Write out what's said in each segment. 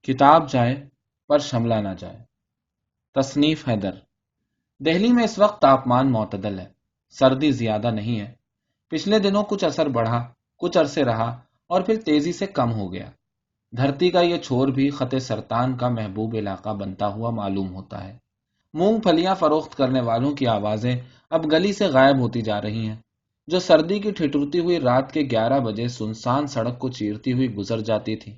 کتاب جائے پر شملہ نہ جائے۔ تصنیف حیدر۔ دہلی میں اس وقت تاپمان معتدل ہے، سردی زیادہ نہیں ہے۔ پچھلے دنوں کچھ اثر بڑھا، کچھ عرصے رہا اور پھر تیزی سے کم ہو گیا۔ دھرتی کا یہ چھور بھی خط سرطان کا محبوب علاقہ بنتا ہوا معلوم ہوتا ہے۔ مونگ پھلیاں فروخت کرنے والوں کی آوازیں اب گلی سے غائب ہوتی جا رہی ہیں، جو سردی کی ٹھٹرتی ہوئی رات کے 11 بجے سنسان سڑک کو چیرتی ہوئی گزر جاتی تھی۔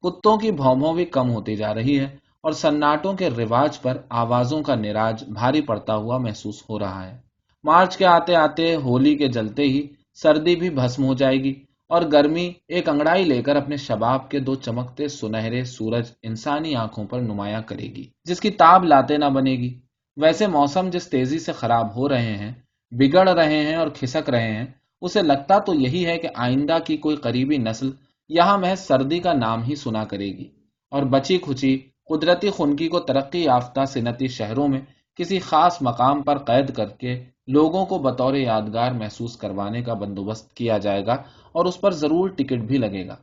کتوں کی بھوں بھوں بھی کم ہوتی جا رہی ہے اور سناٹوں کے رواج پر آوازوں کا نراج بھاری پڑتا ہوا محسوس ہو رہا ہے۔ مارچ کے آتے آتے، ہولی کے جلتے ہی سردی بھی بھسم ہو جائے گی اور گرمی ایک انگڑائی لے کر اپنے شباب کے دو چمکتے سنہرے سورج انسانی آنکھوں پر نمایاں کرے گی، جس کی تاب لاتے نہ بنے گی۔ ویسے موسم جس تیزی سے خراب ہو رہے ہیں، بگڑ رہے ہیں اور کھسک رہے ہیں، اسے لگتا تو یہی ہے کہ آئندہ کی کوئی قریبی نسل یہاں محض سردی کا نام ہی سنا کرے گی اور بچی کھچی قدرتی خنکی کو ترقی یافتہ صنعتی شہروں میں کسی خاص مقام پر قید کر کے لوگوں کو بطور یادگار محسوس کروانے کا بندوبست کیا جائے گا اور اس پر ضرور ٹکٹ بھی لگے گا۔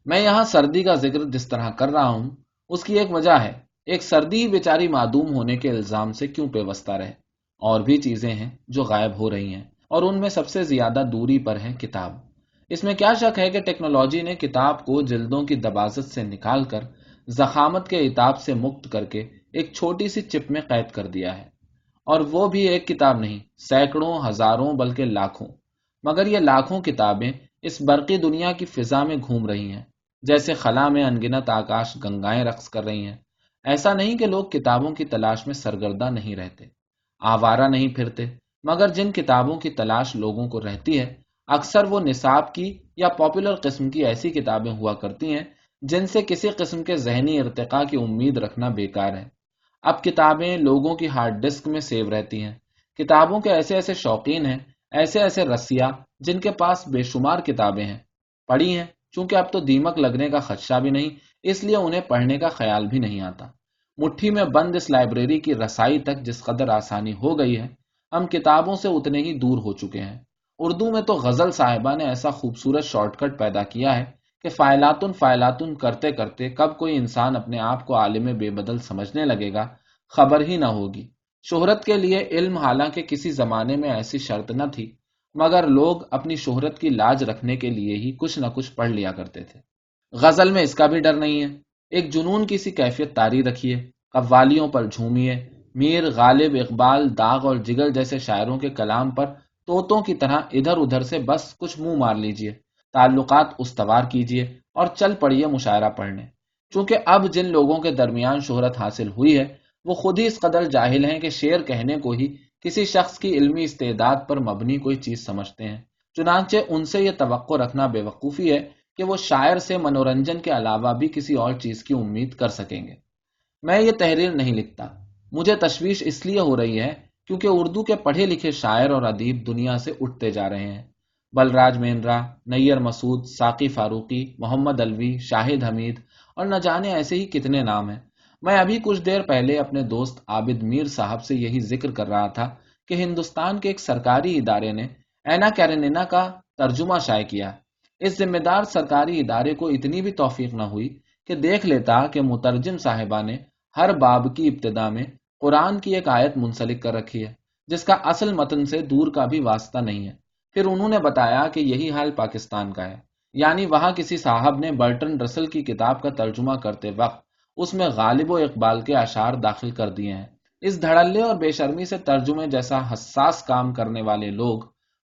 میں یہاں سردی کا ذکر جس طرح کر رہا ہوں، اس کی ایک وجہ ہے۔ ایک سردی ہی بیچاری معدوم ہونے کے الزام سے کیوں پیوستہ رہے؟ اور بھی چیزیں ہیں جو غائب ہو رہی ہیں، اور ان میں سب سے زیادہ دوری پر ہے کتاب۔ اس میں کیا شک ہے کہ ٹیکنالوجی نے کتاب کو جلدوں کی دباغت سے نکال کر ضخامت کے عتاب سے مکت کر کے ایک چھوٹی سی چپ میں قید کر دیا ہے، اور وہ بھی ایک کتاب نہیں، سینکڑوں، ہزاروں، بلکہ لاکھوں۔ مگر یہ لاکھوں کتابیں اس برقی دنیا کی فضا میں گھوم رہی ہیں، جیسے خلا میں انگنت آکاش گنگائیں رقص کر رہی ہیں۔ ایسا نہیں کہ لوگ کتابوں کی تلاش میں سرگردہ نہیں رہتے، آوارہ نہیں پھرتے، مگر جن کتابوں کی تلاش لوگوں کو رہتی ہے، اکثر وہ نصاب کی یا پاپولر قسم کی ایسی کتابیں ہوا کرتی ہیں جن سے کسی قسم کے ذہنی ارتقاء کی امید رکھنا بیکار ہے۔ اب کتابیں لوگوں کی ہارڈ ڈسک میں سیو رہتی ہیں۔ کتابوں کے ایسے ایسے شوقین ہیں، ایسے ایسے رسیا، جن کے پاس بے شمار کتابیں ہیں، پڑھی ہیں، چونکہ اب تو دیمک لگنے کا خدشہ بھی نہیں، اس لیے انہیں پڑھنے کا خیال بھی نہیں آتا۔ مٹھی میں بند اس لائبریری کی رسائی تک جس قدر آسانی ہو گئی ہے، ہم کتابوں سے اتنے ہی دور ہو چکے ہیں۔ اردو میں تو غزل صاحبہ نے ایسا خوبصورت شارٹ کٹ پیدا کیا ہے کہ فائلاتن فائلاتن کرتے کرتے کب کوئی انسان اپنے آپ کو عالم بے بدل سمجھنے لگے گا، خبر ہی نہ ہوگی۔ شہرت کے لیے علم حالانکہ کسی زمانے میں ایسی شرط نہ تھی، مگر لوگ اپنی شہرت کی لاج رکھنے کے لیے ہی کچھ نہ کچھ پڑھ لیا کرتے تھے۔ غزل میں اس کا بھی ڈر نہیں ہے۔ ایک جنون کی سی کیفیت طاری رکھیے، قوالیوں پر جھومیے، میر غالب، اقبال، داغ اور جگل جیسے شاعروں کے کلام پر طوطوں کی طرح ادھر ادھر سے بس کچھ منہ مار لیجئے، تعلقات استوار کیجئے اور چل پڑیے مشاعرہ پڑھنے۔ چونکہ اب جن لوگوں کے درمیان شہرت حاصل ہوئی ہے، وہ خود ہی اس قدر جاہل ہیں کہ شعر کہنے کو ہی کسی شخص کی علمی استعداد پر مبنی کوئی چیز سمجھتے ہیں۔ چنانچہ ان سے یہ توقع رکھنا بے وقوفی ہے کہ وہ شاعر سے منورنجن کے علاوہ بھی کسی اور چیز کی امید کر سکیں گے۔ میں یہ تحریر نہیں لکھتا، مجھے تشویش اس لیے ہو رہی ہے کیونکہ اردو کے پڑھے لکھے شاعر اور ادیب دنیا سے اٹھتے جا رہے ہیں۔ بلراج مینرا، نیر مسعود، ساقی فاروقی، محمد الوی، شاہد حمید اور نہ جانے ایسے ہی کتنے نام ہیں۔ میں ابھی کچھ دیر پہلے اپنے دوست عابد میر صاحب سے یہی ذکر کر رہا تھا کہ ہندوستان کے ایک سرکاری ادارے نے اینا کیرینینا کا ترجمہ شائع کیا۔ اس ذمہ دار سرکاری ادارے کو اتنی بھی توفیق نہ ہوئی کہ دیکھ لیتا کہ مترجم صاحبہ نے ہر باب کی ابتدا میں قرآن کی ایک آیت منسلک کر رکھی ہے، جس کا اصل متن سے دور کا بھی واسطہ نہیں ہے۔ پھر انہوں نے بتایا کہ یہی حال پاکستان کا ہے، یعنی وہاں کسی صاحب نے برٹن رسل کی کتاب کا ترجمہ کرتے وقت اس میں غالب و اقبال کے اشعار داخل کر دیے ہیں۔ اس دھڑلے اور بے شرمی سے ترجمے جیسا حساس کام کرنے والے لوگ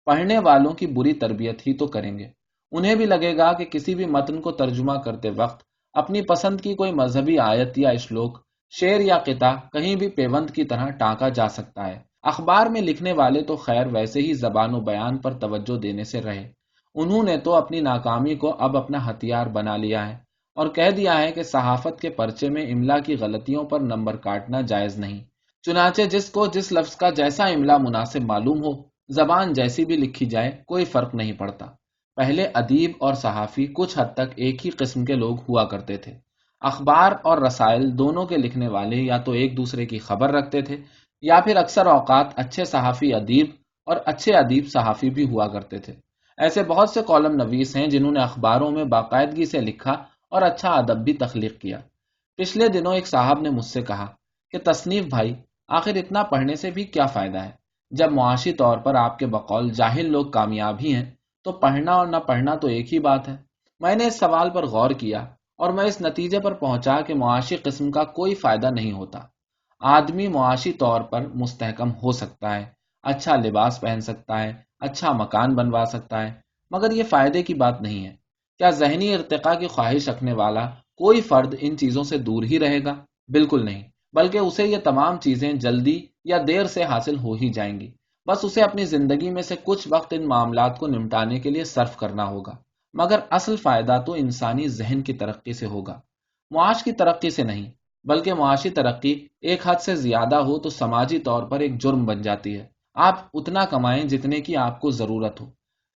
پڑھنے والوں کی بری تربیت ہی تو کریں گے۔ انہیں بھی لگے گا کہ کسی بھی متن کو ترجمہ کرتے وقت اپنی پسند کی کوئی مذہبی آیت یا اشلوک، شعر یا قطعہ کہیں بھی پیوند کی طرح ٹانکا جا سکتا ہے۔ اخبار میں لکھنے والے تو خیر ویسے ہی زبان و بیان پر توجہ دینے سے رہے، انہوں نے تو اپنی ناکامی کو اب اپنا ہتھیار بنا لیا ہے اور کہہ دیا ہے کہ صحافت کے پرچے میں املا کی غلطیوں پر نمبر کاٹنا جائز نہیں۔ چنانچہ جس کو جس لفظ کا جیسا املا مناسب معلوم ہو، زبان جیسی بھی لکھی جائے، کوئی فرق نہیں پڑتا۔ پہلے ادیب اور صحافی کچھ حد تک ایک ہی قسم کے لوگ ہوا کرتے تھے۔ اخبار اور رسائل دونوں کے لکھنے والے یا تو ایک دوسرے کی خبر رکھتے تھے، یا پھر اکثر اوقات اچھے صحافی ادیب اور اچھے ادیب صحافی بھی ہوا کرتے تھے۔ ایسے بہت سے کالم نویس ہیں جنہوں نے اخباروں میں باقاعدگی سے لکھا اور اچھا ادب بھی تخلیق کیا۔ پچھلے دنوں ایک صاحب نے مجھ سے کہا کہ تصنیف بھائی، آخر اتنا پڑھنے سے بھی کیا فائدہ ہے؟ جب معاشی طور پر آپ کے بقول جاہل لوگ کامیاب ہی ہیں تو پڑھنا اور نہ پڑھنا تو ایک ہی بات ہے۔ میں نے اس سوال پر غور کیا اور میں اس نتیجے پر پہنچا کہ معاشی قسم کا کوئی فائدہ نہیں ہوتا۔ آدمی معاشی طور پر مستحکم ہو سکتا ہے، اچھا لباس پہن سکتا ہے، اچھا مکان بنوا سکتا ہے، مگر یہ فائدے کی بات نہیں ہے۔ کیا ذہنی ارتقاء کی خواہش رکھنے والا کوئی فرد ان چیزوں سے دور ہی رہے گا؟ بالکل نہیں، بلکہ اسے یہ تمام چیزیں جلدی یا دیر سے حاصل ہو ہی جائیں گی۔ بس اسے اپنی زندگی میں سے کچھ وقت ان معاملات کو نمٹانے کے لیے صرف کرنا ہوگا، مگر اصل فائدہ تو انسانی ذہن کی ترقی سے ہوگا، معاش کی ترقی سے نہیں۔ بلکہ معاشی ترقی ایک حد سے زیادہ ہو تو سماجی طور پر ایک جرم بن جاتی ہے۔ آپ اتنا کمائیں جتنے کی آپ کو ضرورت ہو،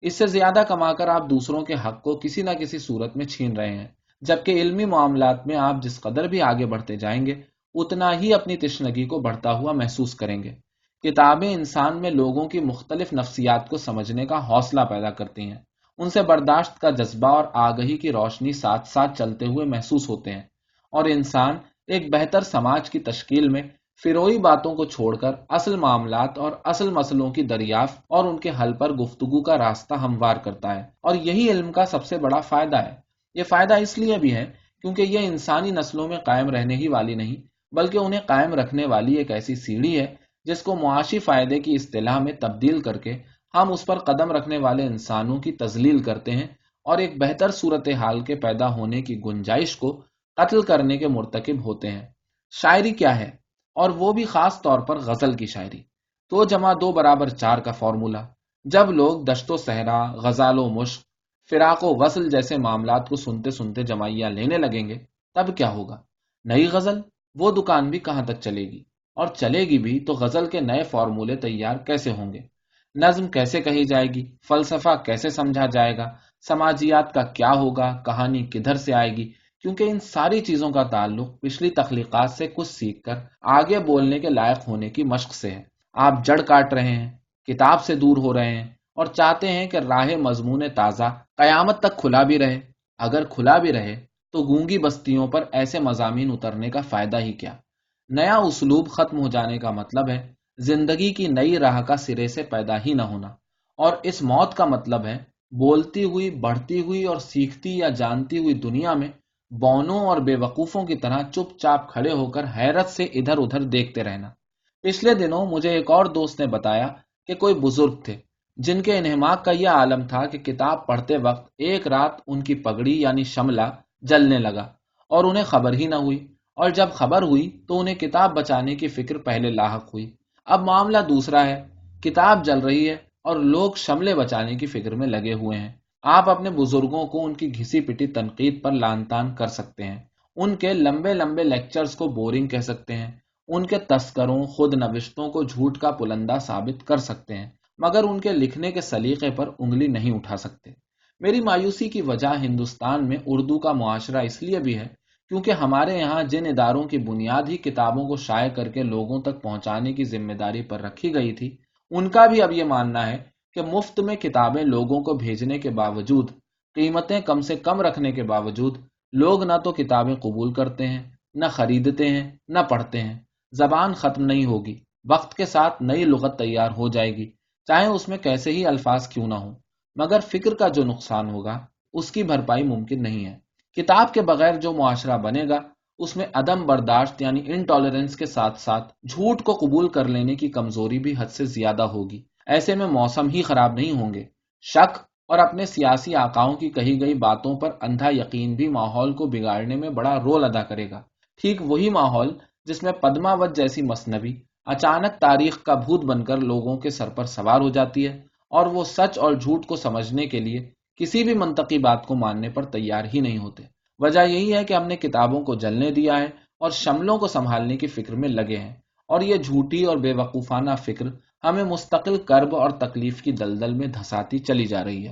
اس سے زیادہ کما کر آپ دوسروں کے حق کو کسی نہ کسی صورت میں چھین رہے ہیں، جبکہ علمی معاملات میں آپ جس قدر بھی آگے بڑھتے جائیں گے اتنا ہی اپنی تشنگی کو بڑھتا ہوا محسوس کریں گے۔ کتابیں انسان میں لوگوں کی مختلف نفسیات کو سمجھنے کا حوصلہ پیدا کرتی ہیں، ان سے برداشت کا جذبہ اور آگہی کی روشنی ساتھ ساتھ چلتے ہوئے محسوس ہوتے ہیں، اور انسان ایک بہتر سماج کی تشکیل میں فروئی باتوں کو چھوڑ کر اصل معاملات اور اصل مسئلوں کی دریافت اور ان کے حل پر گفتگو کا راستہ ہموار کرتا ہے، اور یہی علم کا سب سے بڑا فائدہ ہے۔ یہ فائدہ اس لیے بھی ہے کیونکہ یہ انسانی نسلوں میں قائم رہنے ہی والی نہیں، بلکہ انہیں قائم رکھنے والی ایک ایسی سیڑھی ہے جس کو معاشی فائدے کی اصطلاح میں تبدیل کر کے ہم اس پر قدم رکھنے والے انسانوں کی تذلیل کرتے ہیں اور ایک بہتر صورتحال کے پیدا ہونے کی گنجائش کو قتل کرنے کے مرتکب ہوتے ہیں۔ شاعری کیا ہے؟ اور وہ بھی خاص طور پر غزل کی شاعری۔ 2+2=4 کا فارمولا۔ جب لوگ دشت و صحرا، غزال و مشق، فراق و وصل جیسے معاملات کو سنتے سنتے جمعیہ لینے لگیں گے تب کیا ہوگا؟ نئی غزل، وہ دکان بھی کہاں تک چلے گی؟ اور چلے گی بھی تو غزل کے نئے فارمولے تیار کیسے ہوں گے؟ نظم کیسے کہی جائے گی؟ فلسفہ کیسے سمجھا جائے گا؟ سماجیات کا کیا ہوگا؟ کہانی کدھر سے آئے گی؟ کیونکہ ان ساری چیزوں کا تعلق پچھلی تخلیقات سے کچھ سیکھ کر آگے بولنے کے لائق ہونے کی مشق سے ہے۔ آپ جڑ کاٹ رہے ہیں، کتاب سے دور ہو رہے ہیں اور چاہتے ہیں کہ راہ مضمون تازہ قیامت تک کھلا بھی رہے۔ اگر کھلا بھی رہے تو گونگی بستیوں پر ایسے مضامین اترنے کا فائدہ ہی کیا؟ نیا اسلوب ختم ہو جانے کا مطلب ہے زندگی کی نئی راہ کا سرے سے پیدا ہی نہ ہونا، اور اس موت کا مطلب ہے بولتی ہوئی، بڑھتی ہوئی اور سیکھتی یا جانتی ہوئی دنیا میں بونوں اور بے وقوفوں کی طرح چپ چاپ کھڑے ہو کر حیرت سے ادھر ادھر دیکھتے رہنا۔ پچھلے دنوں مجھے ایک اور دوست نے بتایا کہ کوئی بزرگ تھے جن کے انہماک کا یہ عالم تھا کہ کتاب پڑھتے وقت ایک رات ان کی پگڑی یعنی شملہ جلنے لگا اور انہیں خبر ہی نہ ہوئی، اور جب خبر ہوئی تو انہیں کتاب بچانے کی فکر پہلے لاحق ہوئی۔ اب معاملہ دوسرا ہے، کتاب جل رہی ہے اور لوگ شملے بچانے کی فکر میں لگے ہوئے ہیں۔ آپ اپنے بزرگوں کو ان کی گھسی پٹی تنقید پر لان تان کر سکتے ہیں، ان کے لمبے لمبے لیکچرز کو بورنگ کہہ سکتے ہیں، ان کے تذکروں، خود نوشتوں کو جھوٹ کا پلندہ ثابت کر سکتے ہیں، مگر ان کے لکھنے کے سلیقے پر انگلی نہیں اٹھا سکتے۔ میری مایوسی کی وجہ ہندوستان میں اردو کا معاشرہ اس لیے بھی ہے کیونکہ ہمارے یہاں جن اداروں کی بنیاد ہی کتابوں کو شائع کر کے لوگوں تک پہنچانے کی ذمہ داری پر رکھی گئی تھی، ان کا بھی اب یہ ماننا ہے کہ مفت میں کتابیں لوگوں کو بھیجنے کے باوجود، قیمتیں کم سے کم رکھنے کے باوجود، لوگ نہ تو کتابیں قبول کرتے ہیں، نہ خریدتے ہیں، نہ پڑھتے ہیں۔ زبان ختم نہیں ہوگی، وقت کے ساتھ نئی لغت تیار ہو جائے گی، چاہے اس میں کیسے ہی الفاظ کیوں نہ ہوں، مگر فکر کا جو نقصان ہوگا اس کی بھرپائی ممکن نہیں ہے۔ کتاب کے بغیر جو معاشرہ بنے گا اس میں عدم برداشت یعنی انٹالرنس کے ساتھ ساتھ جھوٹ کو قبول کر لینے کی کمزوری بھی حد سے زیادہ ہوگی۔ ایسے میں موسم ہی خراب نہیں ہوں گے، شک اور اپنے سیاسی آقاؤں کی کہی گئی باتوں پر اندھا یقین بھی ماحول کو بگاڑنے میں بڑا رول ادا کرے گا۔ ٹھیک وہی ماحول جس میں پدماوت جیسی مثنوی اچانک تاریخ کا بھوت بن کر لوگوں کے سر پر سوار ہو جاتی ہے اور وہ سچ اور جھوٹ کو سمجھنے کے لیے کسی بھی منطقی بات کو ماننے پر تیار ہی نہیں ہوتے۔ وجہ یہی ہے کہ ہم نے کتابوں کو جلنے دیا ہے اور شملوں کو سنبھالنے کی فکر میں لگے ہیں، اور یہ جھوٹی اور بے وقوفانہ فکر ہمیں مستقل کرب اور تکلیف کی دلدل میں دھساتی چلی جا رہی ہے۔